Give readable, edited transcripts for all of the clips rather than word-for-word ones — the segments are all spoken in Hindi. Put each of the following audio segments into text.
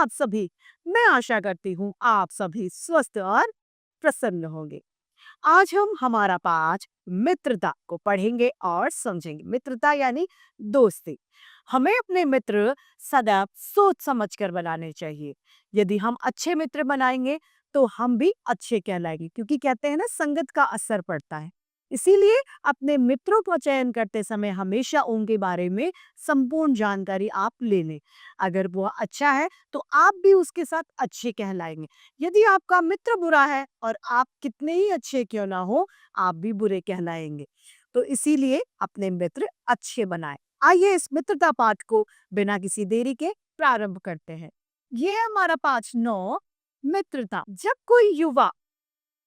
आप सभी। मैं आशा करती हूँ आप सभी स्वस्थ और प्रसन्न होंगे। आज हम हमारा पाठ मित्रता को पढ़ेंगे और समझेंगे। मित्रता यानी दोस्ती। हमें अपने मित्र सदैव सोच समझ कर बनाने चाहिए। यदि हम अच्छे मित्र बनाएंगे तो हम भी अच्छे कहलाएंगे, क्योंकि कहते हैं ना, संगत का असर पड़ता है। इसीलिए अपने मित्रों का चयन करते समय हमेशा उनके बारे में संपूर्ण जानकारी आप ले लें। अगर वो अच्छा है तो आप भी उसके साथ अच्छे कहलाएंगे। यदि आपका मित्र बुरा है और आप कितने ही अच्छे क्यों ना हो, आप भी बुरे कहलाएंगे। तो इसीलिए अपने मित्र अच्छे बनाएं। आइए इस मित्रता पाठ को बिना किसी देरी के प्रारंभ करते हैं। यह है हमारा पाठ 9, मित्रता। जब कोई युवा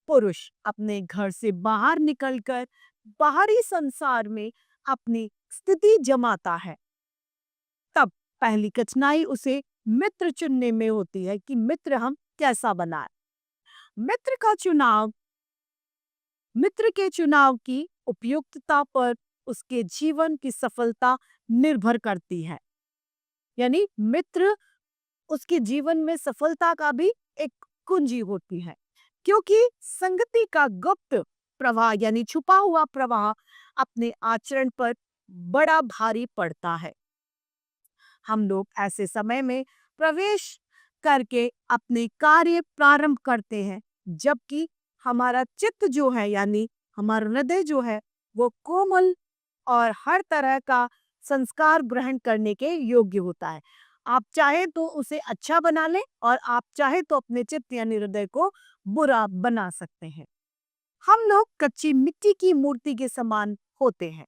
पुरुष अपने घर से बाहर निकलकर बाहरी संसार में अपनी स्थिति जमाता है, तब पहली कठिनाई उसे मित्र चुनने में होती है कि मित्र हम कैसा बनाए। मित्र का चुनाव मित्र के चुनाव की उपयुक्तता पर उसके जीवन की सफलता निर्भर करती है। यानी मित्र उसके जीवन में सफलता का भी एक कुंजी होती है, क्योंकि संगति का गुप्त प्रवाह यानी छुपा हुआ प्रवाह अपने आचरण पर बड़ा भारी पड़ता है। हम लोग ऐसे समय में प्रवेश करके अपने कार्य प्रारंभ करते हैं, जबकि हमारा चित्त जो है यानी हमारा हृदय जो है वो कोमल और हर तरह का संस्कार ग्रहण करने के योग्य होता है। आप चाहे तो उसे अच्छा बना लें और आप चाहे तो अपने चित्त यानी हृदय को बुरा बना सकते हैं। हम लोग कच्ची मिट्टी की मूर्ति के समान होते हैं,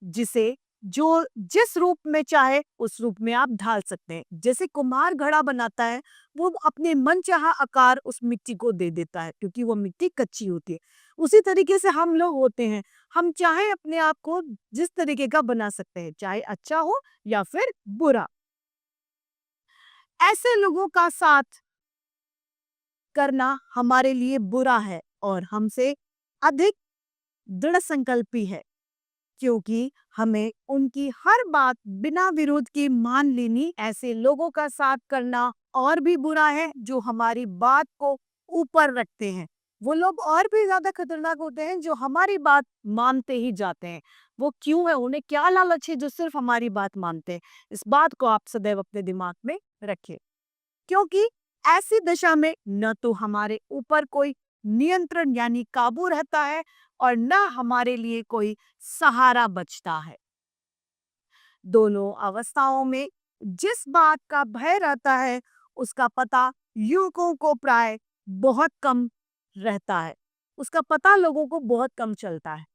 जिसे जो जिस रूप में चाहे उस रूप में आप ढाल सकते हैं। जैसे कुम्हार घड़ा बनाता है, वो अपने मनचाहा आकार उस मिट्टी को दे देता है, क्योंकि वो मिट्टी कच्ची होती है। उसी तरीके से हम लोग होते हैं। हम चाहे अपने आप को जिस तरीके का बना सकते हैं, चाहे अच्छा हो या फिर बुरा। ऐसे लोगों का साथ करना हमारे लिए बुरा है और हमसे अधिक दृढ़ संकल्पी है, क्योंकि हमें उनकी हर बात बिना विरोध के मान लेनी। ऐसे लोगों का साथ करना और भी बुरा है जो हमारी बात को ऊपर रखते हैं। वो लोग और भी ज्यादा खतरनाक होते हैं जो हमारी बात मानते ही जाते हैं। वो क्यों है, उन्हें क्या लालच है जो सिर्फ हमारी बात मानते हैं। इस बात को आप सदैव अपने दिमाग में रखें, क्योंकि ऐसी दशा में न तो हमारे ऊपर कोई नियंत्रण यानी काबू रहता है और न हमारे लिए कोई सहारा बचता है। दोनों अवस्थाओं में जिस बात का भय रहता है उसका पता युवकों को प्राय बहुत कम रहता है। उसका पता लोगों को बहुत कम चलता है।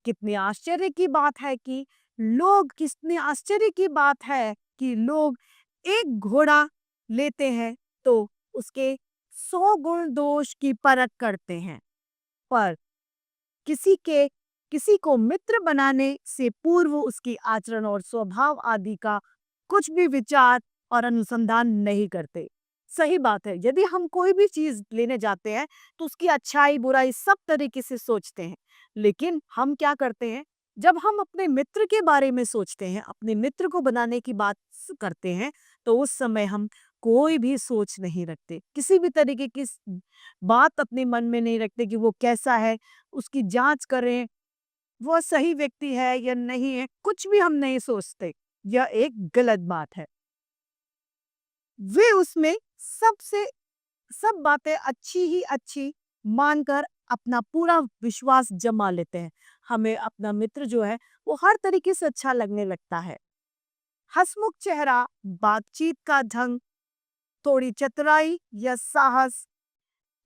कितने आश्चर्य की बात है कि लोग एक घोड़ा लेते हैं तो उसके 100 गुण दोष की परख करते हैं, पर किसी के किसी को मित्र बनाने से पूर्व उसकी आचरण और स्वभाव आदि का कुछ भी विचार और अनुसंधान नहीं करते। सही बात है, यदि हम कोई भी चीज लेने जाते हैं तो उसकी अच्छाई बुराई सब तरीके से सोचते हैं। लेकिन हम क्या करते हैं, जब हम अपने मित्र के बारे में सोचते हैं, अपने मित्र को बनाने की बात करते हैं, तो उस समय हम कोई भी सोच नहीं रखते, किसी भी तरीके की बात अपने मन में नहीं रखते कि वो कैसा है, उसकी जांच करें, वो सही व्यक्ति है या नहीं है, कुछ भी हम नहीं सोचते। यह एक गलत बात है। वे उसमें सबसे सब बातें अच्छी ही अच्छी मानकर अपना पूरा विश्वास जमा लेते हैं। हमें अपना मित्र जो है वो हर तरीके से अच्छा लगने लगता है। हंसमुख चेहरा, बातचीत का ढंग, थोड़ी चतुराई या साहस,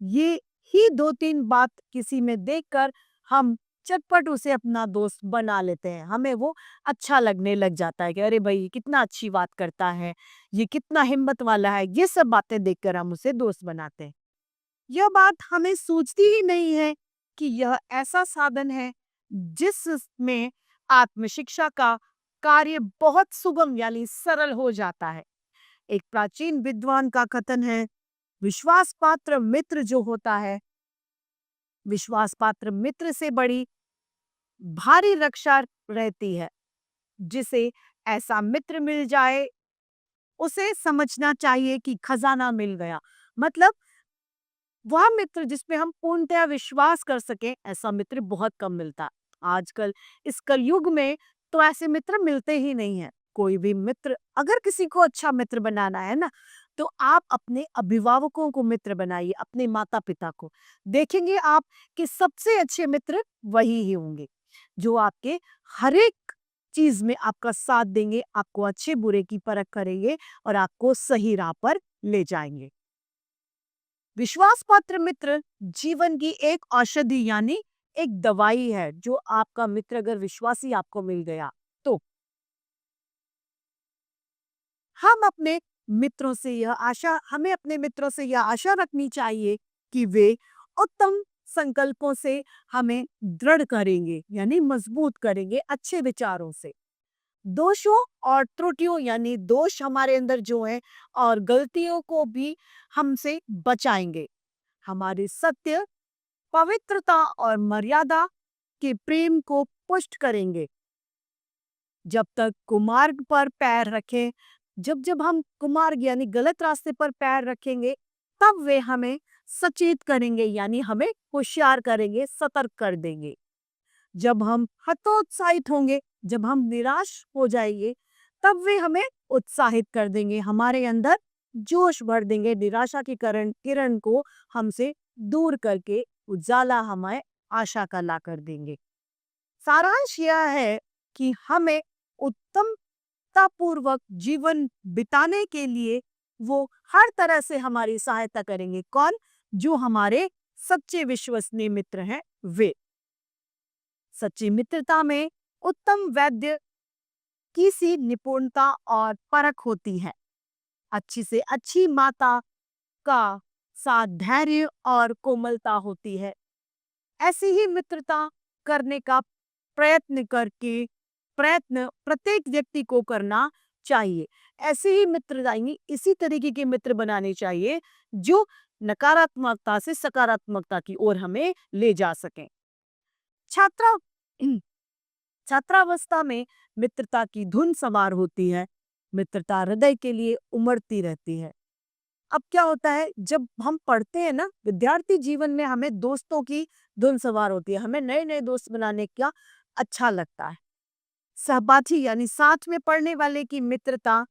ये ही 2-3 बात किसी में देखकर हम चटपट उसे अपना दोस्त बना लेते हैं। हमें वो अच्छा लगने लग जाता है कि अरे भाई, कितना अच्छी बात करता है, ये कितना हिम्मत वाला है। ये सब बातें देखकर हम उसे दोस्त बनाते हैं। यह बात हमें सूझती ही नहीं है कि यह ऐसा साधन है जिसमें आत्मशिक्षा का कार्य बहुत सुगम यानी सरल हो जाता है। एक प्राचीन विद्वान का कथन है, विश्वास पात्र मित्र जो होता है, विश्वास पात्र मित्र से बड़ी भारी रक्षा रहती है। जिसे ऐसा मित्र मिल जाए उसे समझना चाहिए कि खजाना मिल गया। मतलब वह मित्र जिसपे हम पूर्णतः विश्वास कर सकें, ऐसा मित्र बहुत कम मिलता है। आजकल इस कलयुग में तो ऐसे मित्र मिलते ही नहीं हैं। कोई भी मित्र, अगर किसी को अच्छा मित्र बनाना है ना, तो आप अपने अभिभावकों को मित्र बनाइए, अपने माता-पिता को। देखेंगे आप कि सबसे अच्छे मित्र वही ही होंगे, जो आपके हर एक चीज़ में आपका साथ देंगे, आपको अच्छे-बुरे की परख करेंगे और आपको सही राह पर ले जाएँगे। विश्वास पात्र मित्र जीवन की एक औषधि यानी एक दवाई है। जो आपका मित्र अगर विश्वासी आपको मिल गया, तो हमें अपने मित्रों से यह आशा रखनी चाहिए कि वे उत्तम संकल्पों से हमें दृढ़ करेंगे, यानी मजबूत करेंगे अच्छे विचारों से। दोषों और त्रुटियों यानी दोष हमारे अंदर जो है और गलतियों को भी हमसे बचाएंगे। हमारे सत्य, पवित्रता और मर्यादा के प्रेम को पुष्ट करेंगे। जब तक कुमार्ग पर पैर रखें, जब जब हम कुमार्ग यानी गलत रास्ते पर पैर रखेंगे, तब वे हमें सचेत करेंगे, यानी हमें होशियार करेंगे, सतर्क कर देंगे। जब हम हतोत्साहित होंगे, जब हम निराश हो जाएंगे, तब वे हमें उत्साहित कर देंगे, हमारे अंदर जोश भर देंगे, निराशा की किरण किरण को हमसे दूर करके उजाला हमें आशा का ला कर देंगे। सारांश यह है कि हमें उत्तमतापूर्वक जीवन बिताने के लिए वो हर तरह से हमारी सहायता करेंगे। कौन? जो हमारे सच्चे विश्वसनीय मित्र हैं वे। सच्ची मित्रता में उत्तम वैद्य की सी निपुणता और परख होती है। अच्छी से अच्छी माता का साथ धैर्य और कोमलता होती है। ऐसी ही मित्रता करने का प्रयत्न प्रत्येक व्यक्ति को करना चाहिए। ऐसे ही मित्रता यानी इसी तरीके के मित्र बनाने चाहिए जो नकारात्मकता से सकारात्मकता की ओर हमें ले जा सकें। छात्रा छात्रावस्था में मित्रता की धुन सवार होती है। मित्रता हृदय के लिए उमड़ती रहती है। अब क्या होता है, जब हम पढ़ते हैं ना, विद्यार्थी जीवन में हमें दोस्तों की धुन सवार होती है। हमें नए नए दोस्त बनाने का अच्छा लगता है। सहपाठी यानी साथ में पढ़ने वाले की मित्रता,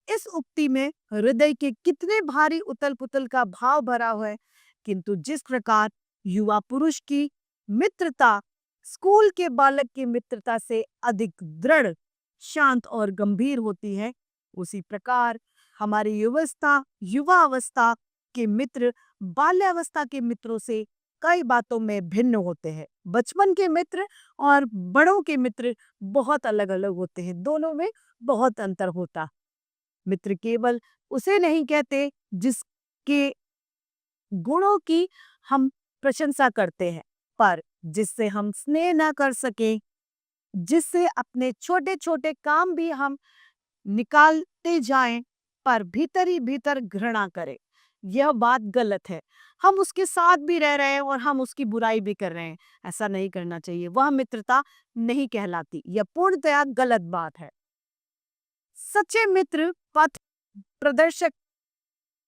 इस उक्ति में हृदय के कितने भारी उतल पुतल का भाव भरा हुआ है। किंतु जिस प्रकार युवा पुरुष की मित्रता स्कूल के बालक की मित्रता से अधिक दृढ़, शांत और गंभीर होती है, उसी प्रकार हमारी युवा अवस्था के मित्र बाल्यावस्था के मित्रों से कई बातों में भिन्न होते हैं। बचपन के मित्र और बड़ों के मित्र बहुत अलग अलग होते हैं, दोनों में बहुत अंतर होता। मित्र केवल उसे नहीं कहते जिसके गुणों की हम प्रशंसा करते हैं, पर जिससे हम स्नेह ना कर सके, जिससे अपने छोटे छोटे काम भी हम निकालते जाएं, पर भीतर ही भीतर घृणा करें। यह बात गलत है। हम उसके साथ भी रह रहे हैं और हम उसकी बुराई भी कर रहे हैं। ऐसा नहीं करना चाहिए। वह मित्रता नहीं कहलाती। यह पूर्णतया गलत बात है। सच्चे मित्र पथ प्रदर्शक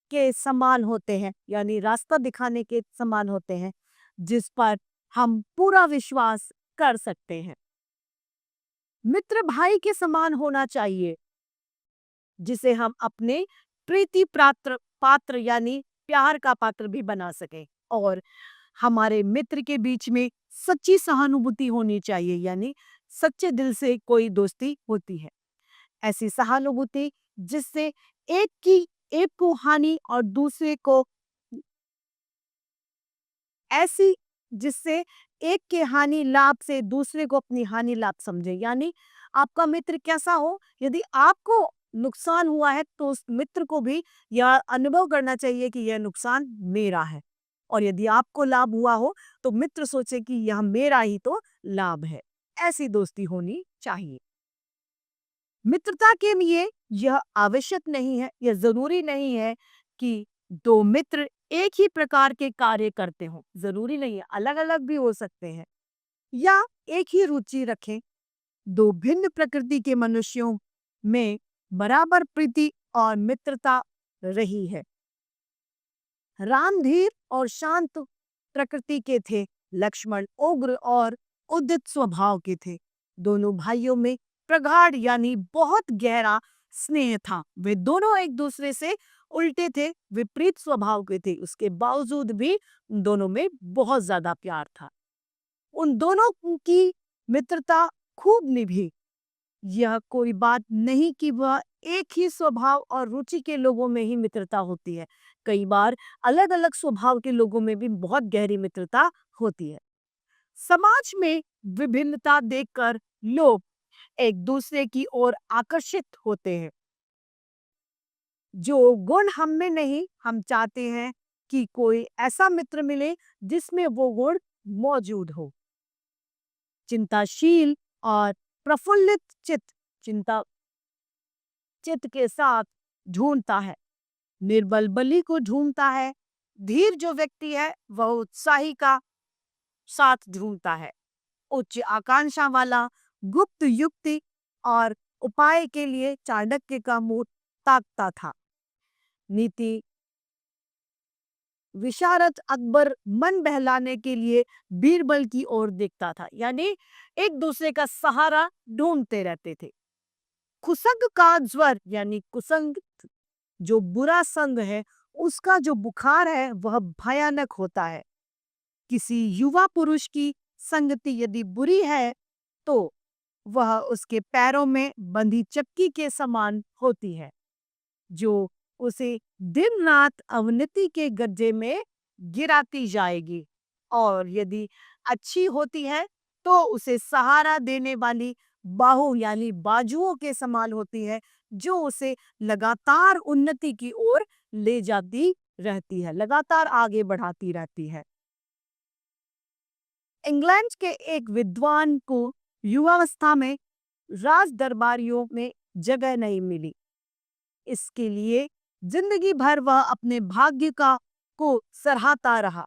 के समान होते हैं, यानी रास्ता दिखाने के समान होते हैं, जिस पर हम पूरा विश्वास कर सकते हैं। मित्र भाई के समान होना चाहिए, जिसे हम अपने प्रीति पात्र पात्र यानी प्यार का पात्र भी बना सके। और हमारे मित्र के बीच में सच्ची सहानुभूति होनी चाहिए, यानी सच्चे दिल से कोई दोस्ती होती है। ऐसी सहानुभूति जिससे एक को हानि और दूसरे को ऐसी जिससे एक के हानि लाभ से दूसरे को अपनी हानि लाभ समझे। यानी आपका मित्र कैसा हो, यदि आपको नुकसान हुआ है तो उस मित्र को भी यह अनुभव करना चाहिए कि यह नुकसान मेरा है, और यदि आपको लाभ हुआ हो तो मित्र सोचे कि यह मेरा ही तो लाभ है। ऐसी दोस्ती होनी चाहिए। मित्रता के लिए यह आवश्यक नहीं है, यह जरूरी नहीं है कि दो मित्र एक ही प्रकार के कार्य करते हों। जरूरी नहीं है, अलग अलग भी हो सकते हैं, या एक ही रुचि रखें। दो भिन्न प्रकृति के मनुष्यों में बराबर प्रीति और मित्रता रही है। राम धीर और शांत प्रकृति के थे, लक्ष्मण उग्र और उद्यत स्वभाव के थे। दोनों भाइयों में प्रगाढ़ यानी बहुत गहरा स्नेह था। वे दोनों एक दूसरे से उल्टे थे, विपरीत स्वभाव के थे। उसके बावजूद भी उन दोनों में बहुत ज्यादा प्यार था। उन दोनों की मित्रता खूब निभी। यह कोई बात नहीं कि वह एक ही स्वभाव और रुचि के लोगों में ही मित्रता होती है। कई बार अलग अलग स्वभाव के लोगों में भी बहुत गहरी मित्रता होती है। समाज में विभिन्नता देखकर लोग एक दूसरे की ओर आकर्षित होते हैं। जो गुण हम में नहीं, हम चाहते हैं कि कोई ऐसा मित्र मिले जिसमें वो गुण मौजूद हो। चिंताशील और प्रफुल्लित चित्त चिंता चित्त के साथ ढूंढता है, निर्बल बलि को ढूंढता है। धीर जो व्यक्ति है वह उत्साही का साथ ढूंढता है। उच्च आकांक्षा वाला गुप्त युक्ति और उपाय के लिए चाणक्य का मुंह ताकता था। नीति विशारद अकबर मन बहलाने के लिए बीरबल की ओर देखता था। यानी एक दूसरे का सहारा ढूंढते रहते थे। कुसंग का ज्वर यानी कुसंग जो बुरा संग है, उसका जो बुखार है वह भयानक होता है। किसी युवा पुरुष की संगति यदि बुरी है तो वह उसके पैरों में बंधी चक्की के समान होती है, जो उसे दिन रात अवनति के गड्ढे में गिराती जाएगी। और यदि अच्छी होती है तो उसे सहारा देने वाली बाहु यानी बाजुओं के समान होती है, जो उसे लगातार उन्नति की ओर ले जाती रहती है, लगातार आगे बढ़ाती रहती है। इंग्लैंड के एक विद्वान को युवावस्था में राज दरबारियों में जगह नहीं मिली। इसके लिए जिंदगी भर वह अपने भाग्य का को सराहता रहा।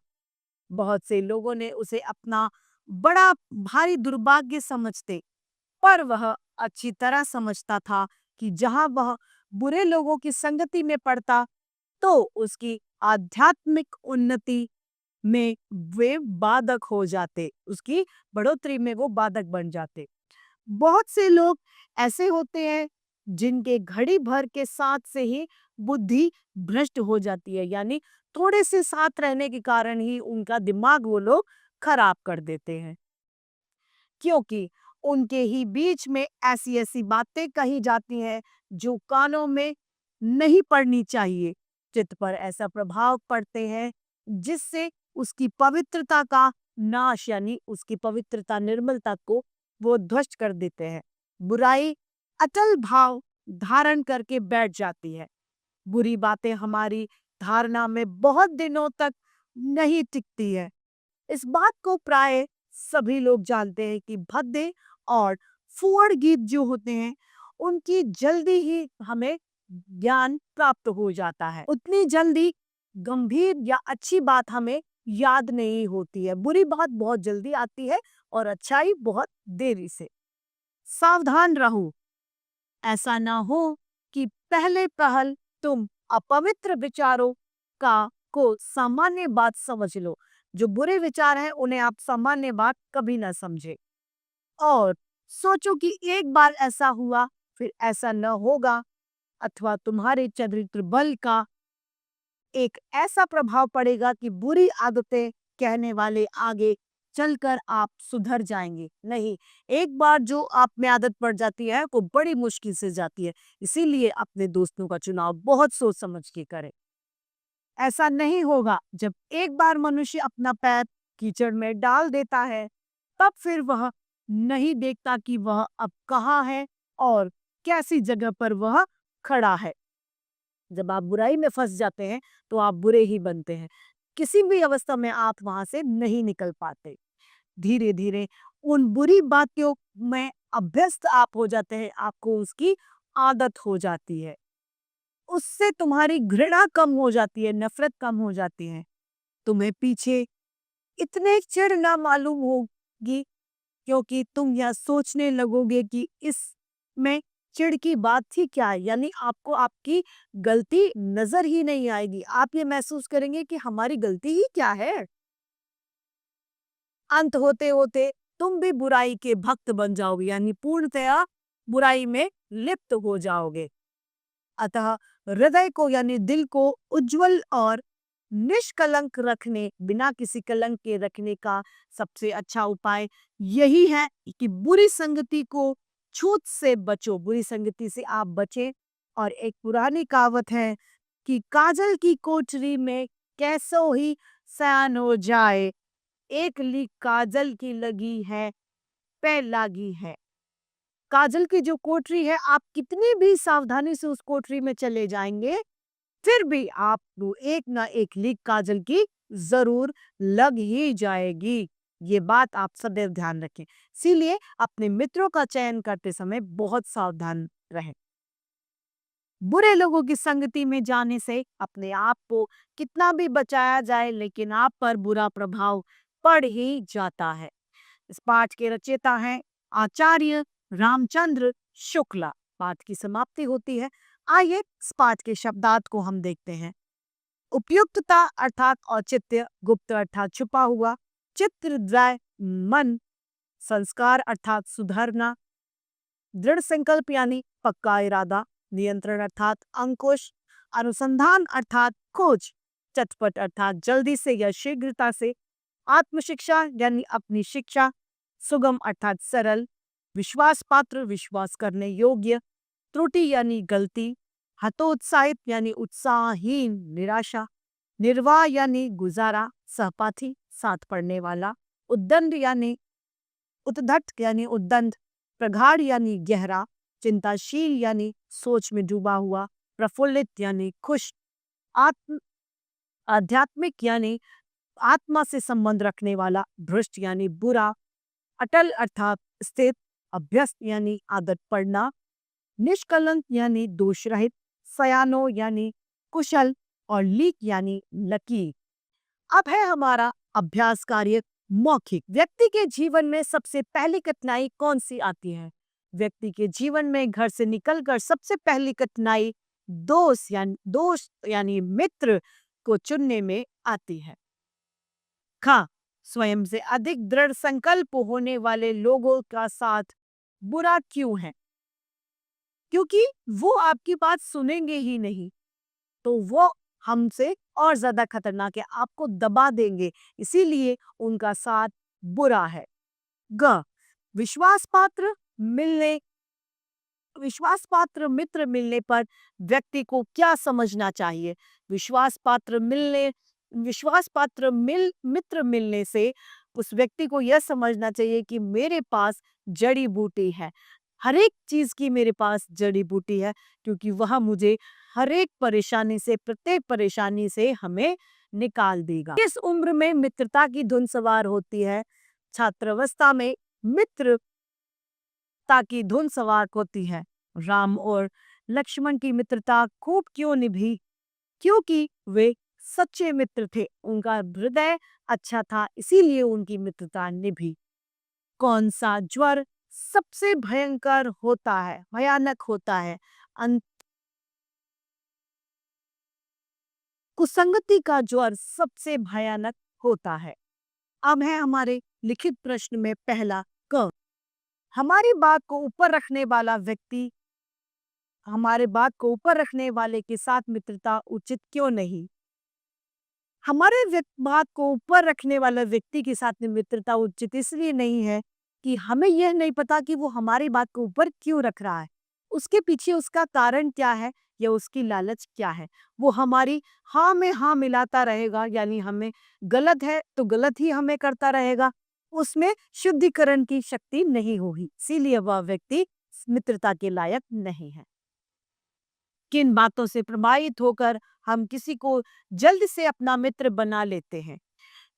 बहुत से लोगों ने उसे अपना बड़ा भारी दुर्भाग्य समझते, पर वह अच्छी तरह समझता था कि जहां वह बुरे लोगों की संगति में पड़ता तो उसकी आध्यात्मिक उन्नति में वे बाधक हो जाते, उसकी बढ़ोतरी में वो बाधक बन जाते। बहुत से लोग ऐसे होते हैं जिनके घड़ी भर के साथ से ही बुद्धि भ्रष्ट हो जाती है, यानी थोड़े से साथ रहने के कारण ही उनका दिमाग वो लोग खराब कर देते हैं, क्योंकि उनके ही बीच में ऐसी ऐसी बातें कही जाती हैं जो कानों में नहीं पड़नी चाहिए। चित्त पर ऐसा प्रभाव पड़ते हैं जिससे उसकी पवित्रता का नाश यानी उसकी पवित्रता निर्मलता को वो ध्वस्त कर देते हैं। बुराई अटल भाव धारण करके बैठ जाती है। बुरी बातें हमारी धारणा में बहुत दिनों तक नहीं टिकती है। इस बात को प्राय सभी लोग जानते हैं कि भद्दे और फुअड़ गीत जो होते हैं उनकी जल्दी ही हमें ज्ञान प्राप्त हो जाता है, उतनी जल्दी गंभीर या अच्छी बात हमें याद नहीं होती है। बुरी बात बहुत जल्दी आती है और अच्छाई बहुत देरी से। सावधान रहो, ऐसा ना हो कि पहले पहल तुम अपवित्र विचारों का को सामान्य बात समझ लो। जो बुरे विचार हैं उन्हें आप सामान्य बात कभी ना समझे और सोचो कि एक बार ऐसा हुआ फिर ऐसा न होगा, अथवा तुम्हारे चरित्र बल का एक ऐसा प्रभाव पड़ेगा कि बुरी आदतें कहने वाले आगे चलकर आप सुधर जाएंगे। नहीं, एक बार जो आप में आदत पड़ जाती है वो बड़ी मुश्किल से जाती है। इसीलिए अपने दोस्तों का चुनाव बहुत सोच समझ के करें। ऐसा नहीं होगा। जब एक बार मनुष्य अपना पैर कीचड़ में डाल देता है तब फिर वह नहीं देखता कि वह अब कहाँ है और कैसी जगह पर वह खड़ा है। जब आप बुराई में फंस जाते हैं तो आप बुरे ही बनते हैं। किसी भी अवस्था में आप वहां से नहीं निकल पाते। धीरे धीरे उन बुरी बातों में अभ्यस्त आप हो जाते हैं, आपको उसकी आदत हो जाती है। उससे तुम्हारी घृणा कम हो जाती है, नफरत कम हो जाती है। तुम्हें पीछे इतने चिढ़ ना मालूम होगी, क्योंकि तुम यह सोचने लगोगे कि इसमें चिढ़ की बात ही क्या है, यानी आपको आपकी गलती नजर ही नहीं आएगी। आप ये महसूस करेंगे कि हमारी गलती ही क्या है। अंत होते होते तुम भी बुराई के भक्त बन जाओगे, यानी पूर्णतया बुराई में लिप्त हो जाओगे। अतः हृदय को यानी दिल को उज्जवल और निष्कलंक रखने, बिना किसी कलंक के रखने का सबसे अच्छा उपाय यही है कि बुरी संगति को छूत से बचो, बुरी संगति से आप बचें। और एक पुरानी कहावत है कि काजल की कोठरी में कैसो ही सयान हो जाए, एक ली काजल की लगी है, पे लागी है। काजल की जो कोठरी है, आप कितनी भी सावधानी से उस कोठरी में चले जाएंगे, फिर भी आपको एक ना एक लीक काजल की जरूर लग ही जाएगी। ये बात आप सदैव ध्यान रखें। इसीलिए अपने मित्रों का चयन करते समय बहुत सावधान रहें। बुरे लोगों की संगति में जाने से अपने आप को कितना भी बचाया जाए, लेकिन आप पर बुरा प्रभाव पड़ ही जाता है। इस पाठ के रचयिता हैं आचार्य रामचंद्र शुक्ला। पाठ की समाप्ति होती है। आइए इस पाठ के शब्दार्थ को हम देखते हैं। उपयुक्तता अर्थात औचित्य, गुप्त अर्थात छुपा हुआ, चित्रद्वय मन, संस्कार अर्थात सुधरना, दृढ़ संकल्प यानी पक्का इरादा, नियंत्रण अर्थात अंकुश, अनुसंधान अर्थात खोज, चटपट अर्थात जल्दी से या शीघ्रता से, आत्मशिक्षा यानी अपनी शिक्षा, सुगम अर्थात सरल, विश्वास पात्र विश्वास करने योग्य, त्रुटि यानी गलती, हतोत्साहित यानी उत्साहहीन निराशा, निर्वाह यानी गुजारा सहपाठी साथ पढ़ने वाला, उद्दंड यानी उद्दट यानी उद्दंड, प्रगाढ़ यानी गहरा, चिंताशील यानी सोच में डूबा हुआ, प्रफुल्लित यानी खुश, आत्म आध्यात्मिक यानी आत्मा से संबंध रखने वाला, भ्रष्ट यानी बुरा, अटल अर्थात स्थित, अभ्यस्त यानी आदत पड़ना, निष्कलंक यानी दोष रहित, सयानो यानी कुशल और लीक यानी लकीर। अब है हमारा अभ्यास कार्य मौखिक। व्यक्ति के जीवन में सबसे पहली कठिनाई कौन सी आती है? व्यक्ति के जीवन में घर से निकलकर सबसे पहली कठिनाई दोस्त यानी मित्र को चुनने में आती है। हाँ, स्वयं से अधिक दृढ़ संकल्प होने वाले लोगों का साथ बुरा क्यों है? क्योंकि वो आपकी बात सुनेंगे ही नहीं, तो वो हमसे और ज्यादा खतरनाक है, आपको दबा देंगे, इसीलिए उनका साथ बुरा है। ग विश्वास पात्र मिलने विश्वास पात्र मित्र मिलने पर व्यक्ति को क्या समझना चाहिए? विश्वास पात्र मित्र मिलने से उस व्यक्ति को यह समझना चाहिए कि मेरे पास जड़ी बूटी है, हर एक चीज की मेरे पास जड़ी बूटी है, क्योंकि वह मुझे हर एक परेशानी से, प्रत्येक परेशानी से हमें निकाल देगा। इस उम्र में मित्रता की धुन सवार होती है। छात्रावस्था में मित्रता की धुन सवार होती है। राम और लक्ष्मण की मित्रता खूब क्यों निभी? क्योंकि वे सच्चे मित्र थे, उनका हृदय अच्छा था, इसीलिए उनकी मित्रता निभी। कौन सा ज्वर सबसे भयानक होता है? कुसंगति का ज्वर सबसे भयानक होता है। अब है हमारे लिखित प्रश्न में पहला क। हमारी बात को ऊपर रखने वाले के साथ मित्रता उचित क्यों नहीं? बात को ऊपर रखने वाला व्यक्ति के साथ में मित्रता उचित इसलिए नहीं है कि हमें यह नहीं पता कि वो हमारी बात को ऊपर क्यों रख रहा है, उसके पीछे उसका कारण क्या है या उसकी लालच क्या है। वो हमारी हाँ में हाँ मिलाता रहेगा, यानी हमें गलत है तो गलत ही हमें करता रहेगा, उसमें शुद्धिकरण की शक्ति नहीं होगी, इसीलिए वह व्यक्ति मित्रता के लायक नहीं है। किन बातों से प्रभावित होकर हम किसी को जल्द से अपना मित्र बना लेते हैं?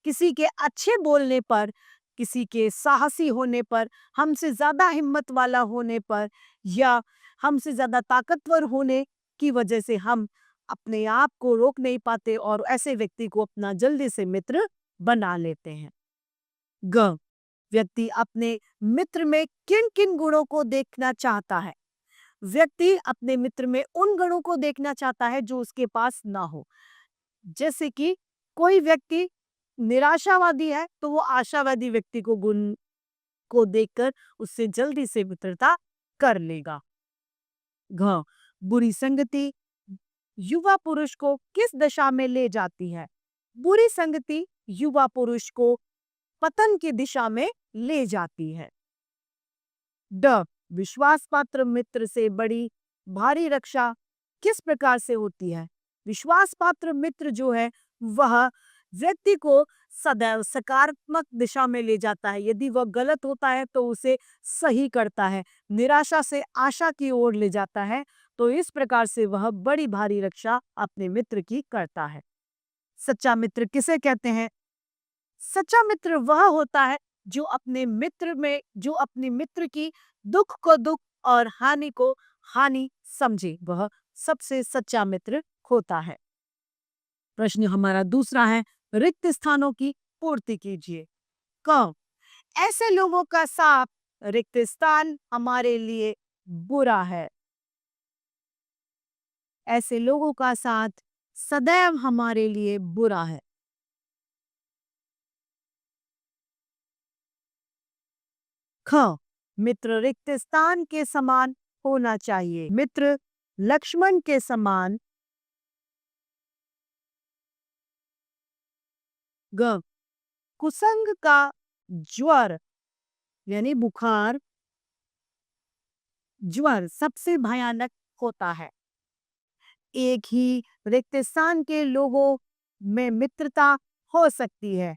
किसी के अच्छे बोलने पर, किसी के साहसी होने पर, हमसे ज्यादा हिम्मत वाला होने पर, या हमसे ज्यादा ताकतवर होने की वजह से हम अपने आप को रोक नहीं पाते और ऐसे व्यक्ति को अपना जल्दी से मित्र बना लेते हैं। ग व्यक्ति अपने मित्र में किन किन गुणों को देखना चाहता है? व्यक्ति अपने मित्र में उन गुणों को देखना चाहता है जो उसके पास ना हो। जैसे कि कोई व्यक्ति निराशावादी है तो वो आशावादी व्यक्ति को गुण को देखकर उससे जल्दी से मित्रता कर लेगा। घ बुरी संगति युवा पुरुष को किस दशा में ले जाती है? बुरी संगति युवा पुरुष को पतन की दिशा में ले जाती है। ड विश्वास पात्र मित्र से बड़ी भारी रक्षा किस प्रकार से होती है? विश्वास पात्र मित्र जो है वह व्यक्ति को सदैव सकारात्मक दिशा में ले जाता है। यदि वह गलत होता है तो उसे सही करता है, निराशा से आशा की ओर ले जाता है। तो इस प्रकार से वह बड़ी भारी रक्षा अपने मित्र की करता है। सच्चा मित्र किसे कहते हैं? सच्चा मित्र वह होता है जो अपने मित्र की दुख को दुख और हानि को हानि समझे, वह सबसे सच्चा मित्र होता है। प्रश्न हमारा दूसरा है, रिक्त स्थानों की पूर्ति कीजिए। क ऐसे लोगों का साथ रिक्त स्थान हमारे लिए बुरा है। ऐसे लोगों का साथ सदैव हमारे लिए बुरा है। ख मित्र रिक्त स्थान के समान होना चाहिए। मित्र लक्ष्मण के समान। ग कुसंग का ज्वर यानी बुखार, ज्वर सबसे भयानक होता है। एक ही रिक्त स्थान के लोगों में मित्रता हो सकती है।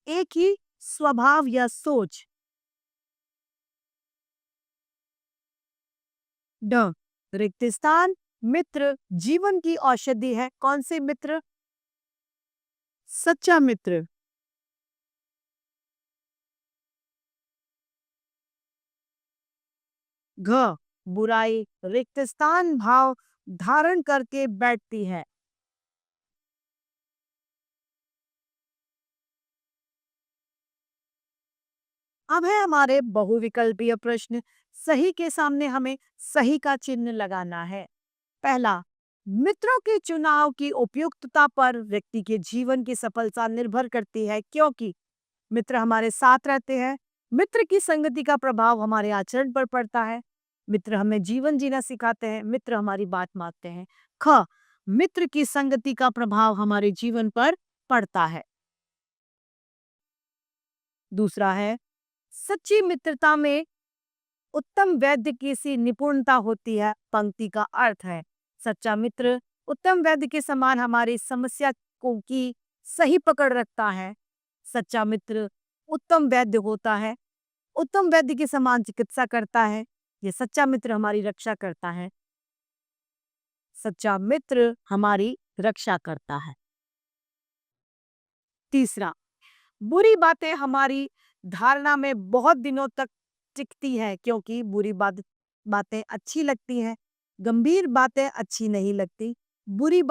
एक ही स्वभाव या सोच। ड रिक्त स्थान मित्र जीवन की औषधि है। कौन से मित्र? सच्चा मित्र। घ बुराई रिक्त स्थान भाव धारण करके बैठती है। अब है हमारे बहुविकल्पीय प्रश्न। सही के सामने हमें सही का चिन्ह लगाना है। पहला, मित्रों के चुनाव की उपयुक्तता पर व्यक्ति के जीवन की सफलता निर्भर करती है, क्योंकि मित्र हमारे साथ रहते हैं। मित्र की संगति का प्रभाव हमारे आचरण पर पड़ता है। मित्र हमें जीवन जीना सिखाते हैं। मित्र हमारी बात मानते हैं। ख मित्र की संगति का प्रभाव हमारे जीवन पर पड़ता है। दूसरा है, सच्ची मित्रता में उत्तम वैद्य की सी निपुणता होती है। पंक्ति का अर्थ है, सच्चा मित्र उत्तम वैद्य के समान हमारी समस्या को की सही पकड़ रखता है। सच्चा मित्र उत्तम वैद्य होता है, उत्तम वैद्य के समान चिकित्सा करता है। ये सच्चा मित्र हमारी रक्षा करता है। सच्चा मित्र हमारी रक्षा करता है। तीसरा, बुरी बातें हमारी धारणा में बहुत दिनों तक टिकती है, क्योंकि बातें अच्छी लगती हैं, गंभीर बातें अच्छी नहीं लगती। बुरी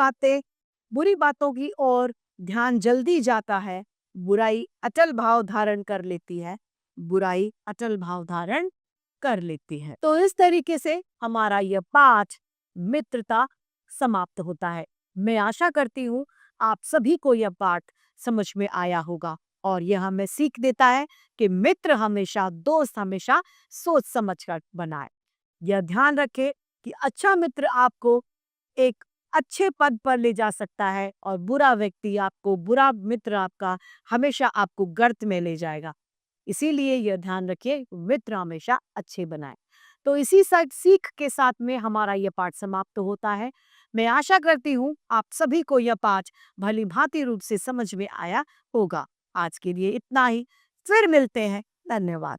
बातों की ओर ध्यान जल्दी जाता है। बुराई अटल भाव धारण कर लेती है। बुराई अटल भाव धारण कर लेती है। तो इस तरीके से हमारा यह पाठ मित्रता समाप्त होता है। मैं आशा करती हूँ आप सभी को यह पाठ समझ में आया होगा और यह हमें सीख देता है कि मित्र हमेशा, दोस्त हमेशा सोच समझ कर बनाए। यह ध्यान रखें कि अच्छा मित्र आपको एक अच्छे पद पर ले जा सकता है और बुरा मित्र आपका हमेशा आपको गर्त में ले जाएगा। इसीलिए यह ध्यान रखिए, मित्र हमेशा अच्छे बनाए। तो इसी सीख के साथ में हमारा यह पाठ समाप्त होता है। मैं आशा करती हूँ आप सभी को यह पाठ भली भांति रूप से समझ में आया होगा। आज के लिए इतना ही, फिर मिलते हैं। धन्यवाद।